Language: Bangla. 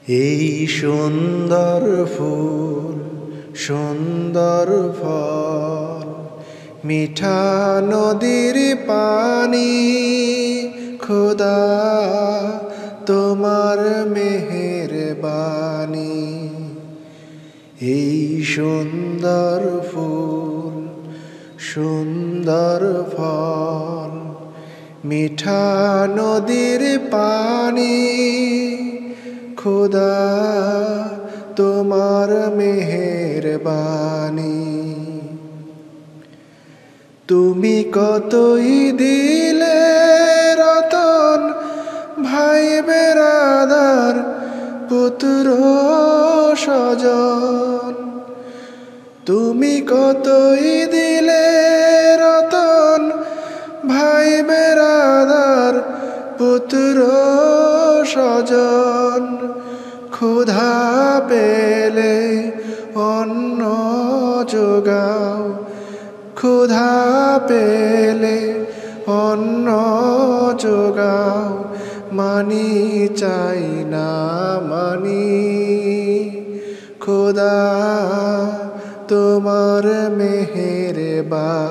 এই সুন্দর ফুল সুন্দর ফল, মিঠা নদীর পানি, খোদা তোমার মেহেরবানি। এই সুন্দর ফুল সুন্দর ফল, মিঠা নদীর পানি, খোদা তোমার মেহেরবানি। তুমি কতই দিলে রতন, ভাই বেরাদার পুত্র স্বজন। তুমি কতই দিলে রতন, ভাই বেরাদার পুত্র স্বজন। ক্ষুধা পেলে অন্ন যোগাও, ক্ষুধা পেলে অন্ন যোগাও, মানি চাই না মানি, খোদা তোমার মেহেরবানি।